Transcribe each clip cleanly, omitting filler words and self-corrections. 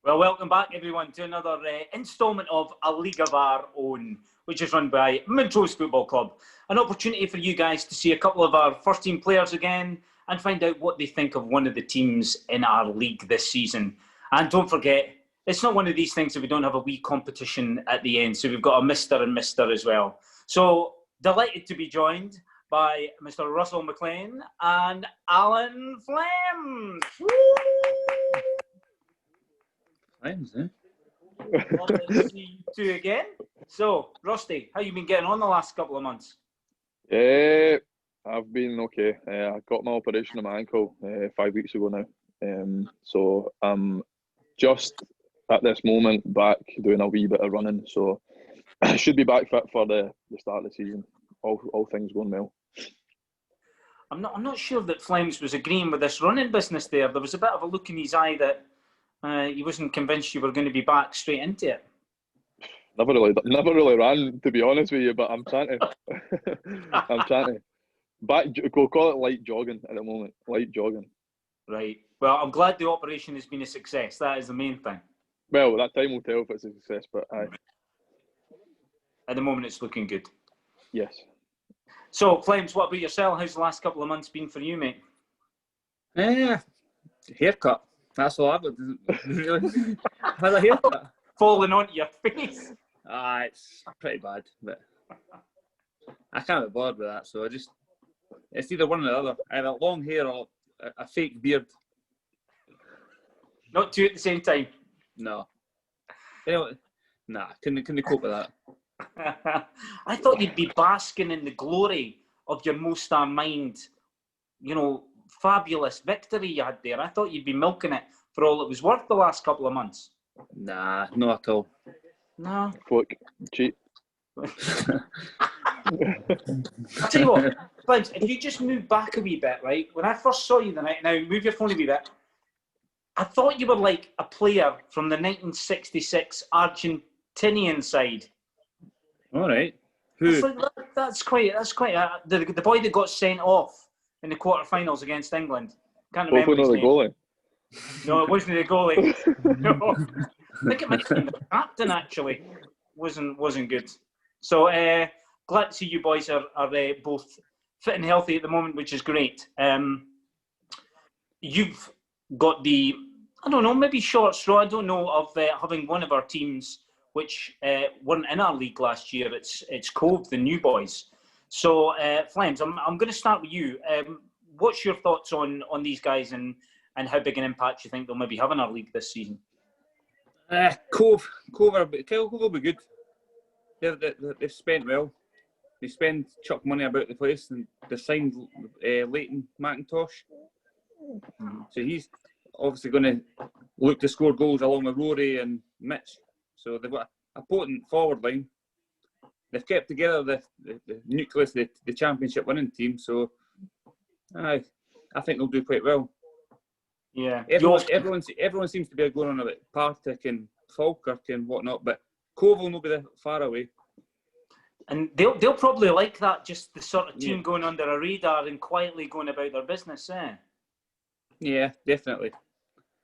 Well, welcome back, everyone, to another instalment of A League of Our Own, which is run by Montrose Football Club. An opportunity for you guys to see a couple of our first-team players again and find out what they think of one of the teams in our league this season. And don't forget, it's not one of these things that we don't have a wee competition at the end, so we've got a Mr. and Mr. as well. So, delighted to be joined by Mr. Russell Mclean and Alan Flem. Woo! Flames, eh? Lovely to see you two again. So, Rusty, how you been getting on the last couple of months? I've been okay. I got my operation on my ankle 5 weeks ago now. So I'm just at this moment back doing a wee bit of running. So I should be back fit for the start of the season. All things going well. I'm not sure that Flems was agreeing with this running business there. There was a bit of a look in his eye that he wasn't convinced you were going to be back straight into it. Never really ran, to be honest with you, but I'm trying to. I'm trying to. We'll call it light jogging at the moment. Light jogging. Right. Well, I'm glad the operation has been a success. That is the main thing. Well, that time will tell if it's a success, but at the moment, it's looking good. Yes. So, Flems, what about yourself? How's the last couple of months been for you, mate? Haircut. That's all I've got. Really? Had a haircut. Falling onto your face. It's pretty bad, but I can't be bothered with that. So it's either one or the other. Either long hair or a fake beard. Not two at the same time. No. Anyway, couldn't cope with that. I thought you'd be basking in the glory of your most mind, fabulous victory you had there. I thought you'd be milking it for all it was worth the last couple of months. Nah, not at all. No. Fuck. Cheat. I'll tell you what, Flems, if you just move back a wee bit, right? When I first saw you the night, now move your phone a wee bit, I thought you were like a player from the 1966 Argentinian side. All right. Who? That's quite the boy that got sent off in the quarterfinals against England. Can't remember his name. Goalie. No, it wasn't the goalie. No. I think it might have been the captain, actually. Wasn't good. So, glad to see you boys are both fit and healthy at the moment, which is great. You've got the, I don't know, maybe short straw, I don't know, of having one of our teams which weren't in our league last year. It's Cove, the new boys. So, Flems, I'm going to start with you. What's your thoughts on these guys and how big an impact you think they'll maybe have in our league this season? Cove will be good. They've spent well. They spend chuck money about the place, and they signed Leighton McIntosh. So he's obviously going to look to score goals along with Rory and Mitch. So they've got a potent forward line. They've kept together the nucleus, the championship winning team. So I think they'll do quite well. Yeah, everyone seems to be going on about Partick and Falkirk and whatnot, but Cove will not be that far away. And they'll probably like that, just the sort of team going under a radar and quietly going about their business, eh? Yeah, definitely.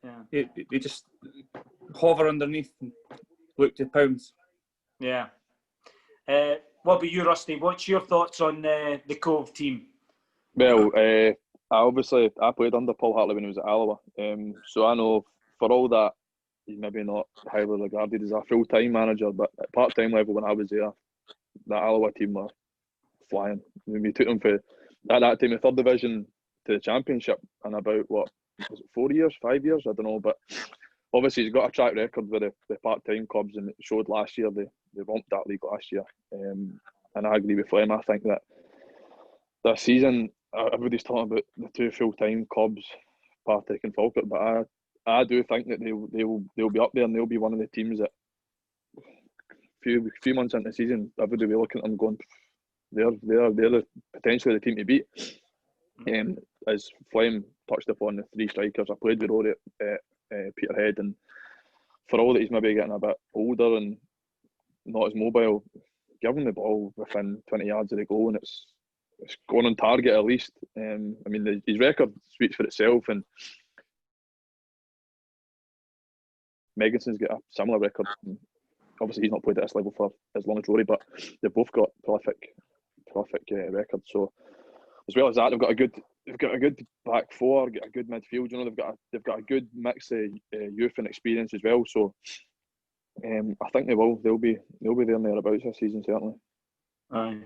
Yeah, they just hover underneath and look to pounds. Yeah. What about you, Rusty? What's your thoughts on the Cove team? Well, I played under Paul Hartley when he was at Alloa, so I know for all that he's maybe not highly regarded as a full-time manager, but at part-time level when I was there, that Alloa team were flying. I mean, we took them at that time the third division to the championship in about, what, was it 4 years, 5 years? I don't know, but obviously he's got a track record with the part-time clubs, and it showed last year. They romped that league last year, and I agree with Flem. I think that this season everybody's talking about the two full-time clubs, Partick and Falkirk, but I do think that they'll be up there, and they'll be one of the teams that few months into the season, everybody will be looking at them going, they're potentially the team to beat. As Flem touched upon, the three strikers, I played with Rory at Peterhead, and for all that he's maybe getting a bit older and not as mobile, give him the ball within 20 yards of the goal, and it's going on target at least. I mean, his record speaks for itself, and Megginson's got a similar record. And obviously, he's not played at this level for as long as Rory, but they've both got prolific records. So as well as that, they've got a good back four, got a good midfield. You know, they've got a good mix of youth and experience as well. So I think they'll be there and thereabouts this season, certainly.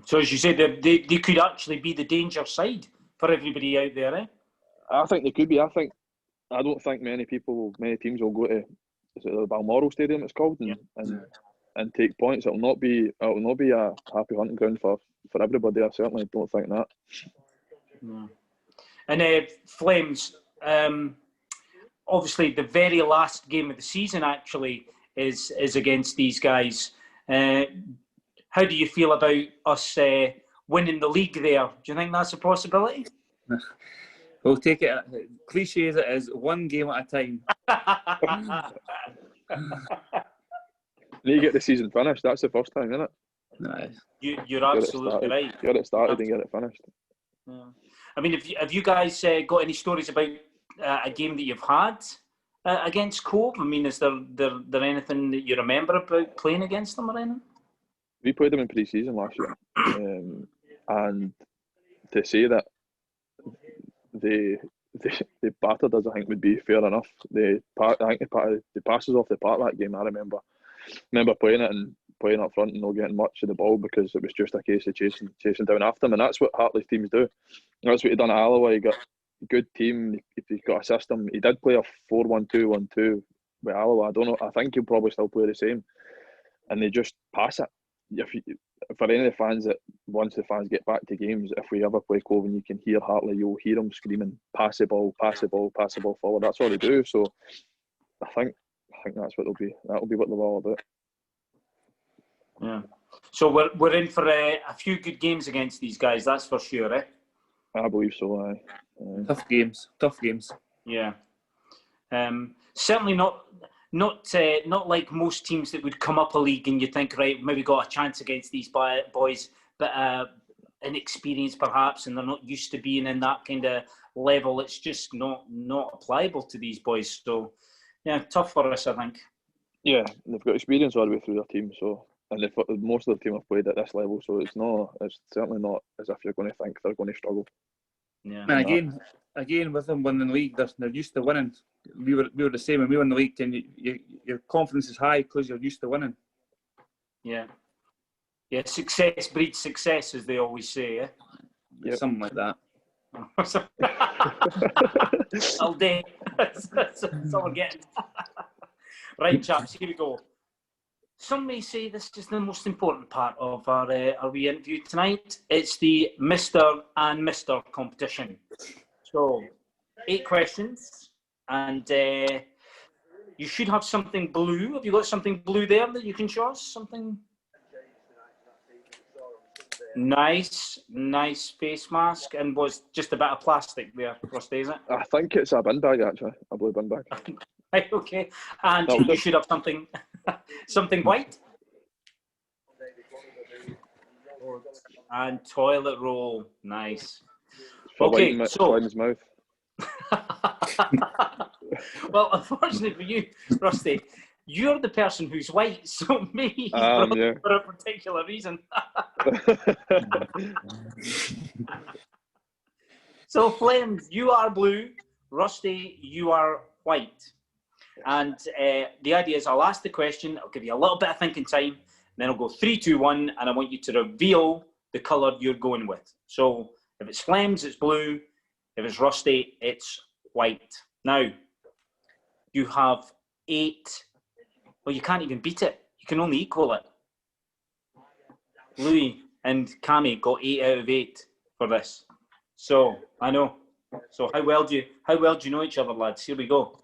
So as you said, they could actually be the danger side for everybody out there, eh? I think they could be. I don't think many teams will go to the Balmoral Stadium, it's called, and take points. It'll not be a happy hunting ground for everybody. I certainly don't think that. No. And Flames, obviously the very last game of the season actually is against these guys. How do you feel about us winning the league there? Do you think that's a possibility? We'll take it, cliche as it is, one game at a time. You get the season finished. That's the first time, isn't it? No. You're absolutely right. Get it started and get it finished. Yeah. I mean, have you guys got any stories about a game that you've had against Cove? I mean, is there anything that you remember about playing against them or anything? We played them in pre-season last year, and to say that they battered us, I think, would be fair enough. I think the passes off the park that game. I remember playing it and playing up front and not getting much of the ball because it was just a case of chasing down after them, and that's what Hartley's teams do. That's what he done at Alloa. He got a good team. If he got a system, he did play a 4-1-2-1-2 with Alloa. I don't know. I think he'll probably still play the same, and they just pass it. For any of the fans that once the fans get back to games, if we ever play Cove and you can hear Hartley, you'll hear him screaming, pass the ball forward. That's all they do. So I think that's what that'll be what they're all about. Yeah. So we're in for a few good games against these guys, that's for sure, eh? I believe so, aye. Tough games. Yeah. Certainly not like most teams that would come up a league and you think, right, maybe got a chance against these boys, but inexperienced perhaps, and they're not used to being in that kind of level. It's just not applicable to these boys. So, yeah, tough for us, I think. Yeah, they've got experience all the way through their team, so, and most of the team have played at this level, so it's certainly not as if you're going to think they're going to struggle. Yeah. And again, with them winning the league, they're used to winning. We were the same when we won the league, and your confidence is high because you're used to winning. Yeah. Yeah, success breeds success, as they always say, eh? Yep. Something like that. All day. That's all we're getting. Right, chaps, here we go. Some may say this is the most important part of our wee interview tonight. It's the Mr. and Mr. competition. So, 8 questions, and you should have something blue. Have you got something blue there that you can show us? Something nice face mask, and was just a bit of plastic there, Rusty, is it? I think it's a bin bag, actually, a blue bin bag. Right, okay. And you should have something white. And toilet roll, nice. Okay, so in his mouth. Well, unfortunately for you, Rusty, you're the person who's white, so maybe he's brought yeah. for a particular reason. So, Flem, you are blue. Rusty, you are white. And the idea is I'll ask the question, I'll give you a little bit of thinking time, and then I'll go 3, 2, 1, and I want you to reveal the colour you're going with. So if it's Flem's, it's blue. If it's Rusty, it's white. Now, you have 8. Well, you can't even beat it. You can only equal it. Louis and Cammy got 8 out of 8 for this. So, I know. So how well do you know each other, lads? Here we go.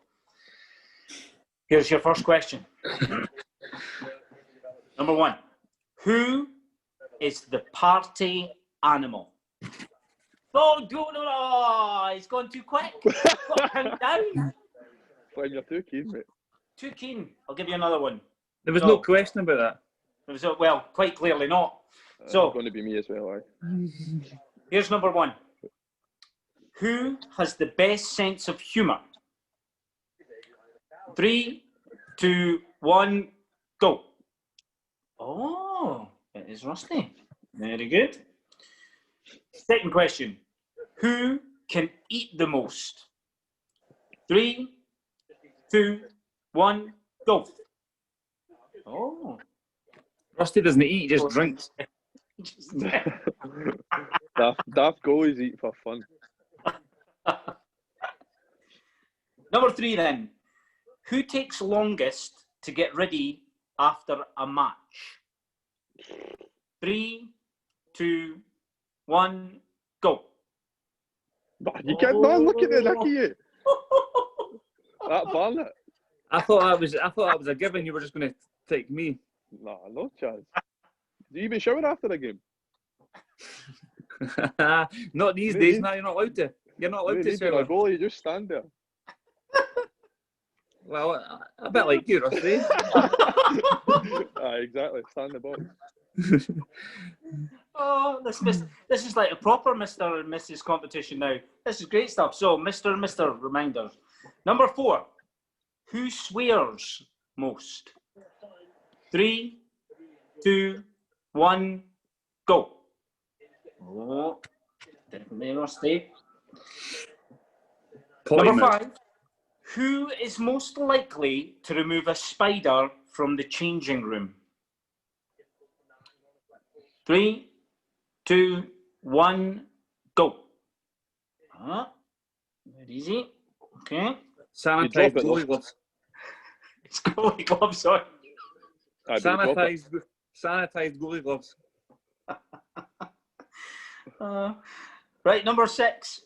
Here's your first question. Number 1. Who is the party animal? Oh, no, he's gone too quick. He's got to count down. Flem, you're too keen, mate. Too keen. I'll give you another one. There was no question about that. There was, well, quite clearly not. So, it's going to be me as well, aye. Here's number 1. Who has the best sense of humour? 3, 2, 1, go. Oh, it is Rusty. Very good. Second question. Who can eat the most? 3, 2, 1, go. Oh. Rusty doesn't eat, he just drinks. Daft goalies eat for fun. Number 3 then. Who takes longest to get ready after a match? 3, 2, 1, go. You can't not look at the Nicky. That Barnett. I thought that was a given. You were just going to take me. Nah, no chance. Do you even shower after the game? Not these days. Now you're not allowed to. You're not allowed to A shower. goalie, you just stand there. Well, a bit like you, Rusty. Exactly. Stand the box. Oh, this is like a proper Mr. and Mrs. competition now. This is great stuff. So, Mr. and Mr. reminder. Number 4. Who swears most? 3, 2, 1, go. Oh, definitely Rusty. Number 5. Who is most likely to remove a spider from the changing room? 3, 2, 1, go. Very easy. Okay. Sanitized goalie gloves. It's goalie gloves, sorry. Sanitized goalie gloves. Right, number 6.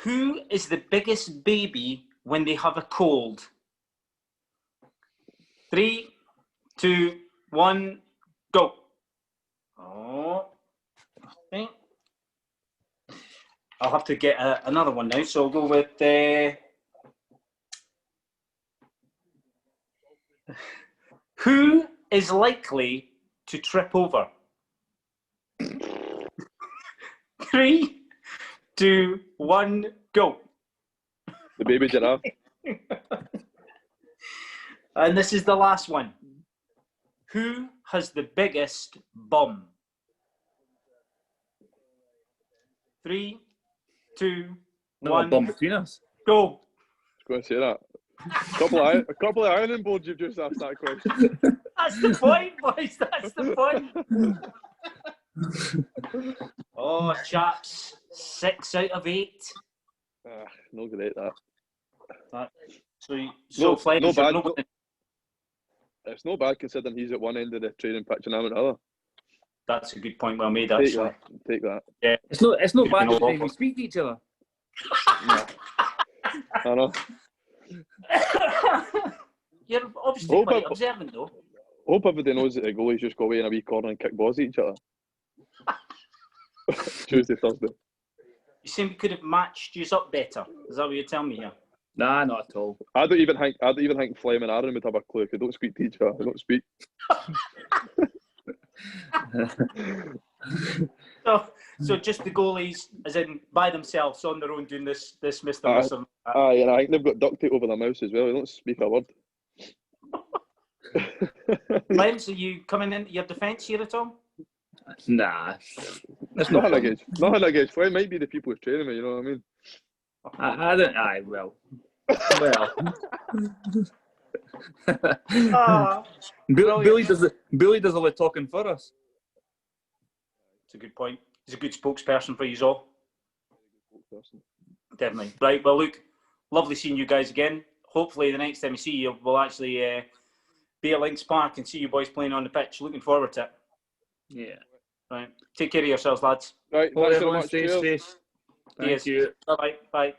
Who is the biggest baby when they have a cold? 3, 2, 1, go. Oh, okay. I'll have to get another one now, so I'll go with... Who is likely to trip over? 3, 2, 1, go. The baby giraffe. And this is the last one. Who has the biggest bum? 3, 2, No 1, bum between us. go. I was going to say that. A couple of ironing boards you've just asked that question. That's the point, boys. That's the point. Oh, chaps. 6 out of 8. No great that. So Flem, no bad. It's no bad considering he's at one end of the training pitch and I'm at the other. That's a good point, well made, actually. Take that. Yeah. It's not bad when we speak to each other. No. I know. You're obviously quite observant, though. Hope everybody knows that the goalies just go away in a wee corner and kick balls at each other. Tuesday, Thursday. You seem we could have matched you up better. Is that what you're telling me here? Nah, not at all. I don't even think Flem and Aaron would have a clue if they don't speak to each other. They don't speak. So just the goalies, as in by themselves, on their own, doing this Mr. Muslim. And I think they've got duct tape over their mouths as well. They don't speak a word. Flem, so you coming into your defence here at all? Nah, that's nothing against Flem. Might be the people who's training me. You know what I mean? I don't. Aye, well. Billy does all the talking for us. It's a good point. He's a good spokesperson for you all. Definitely. Right, well, look, lovely seeing you guys again. Hopefully the next time we see you, we'll actually be at Links Park and see you boys playing on the pitch. Looking forward to it. Yeah. Right. Take care of yourselves, lads. Right, Everyone stay safe. Thank you. Bye-bye. Bye.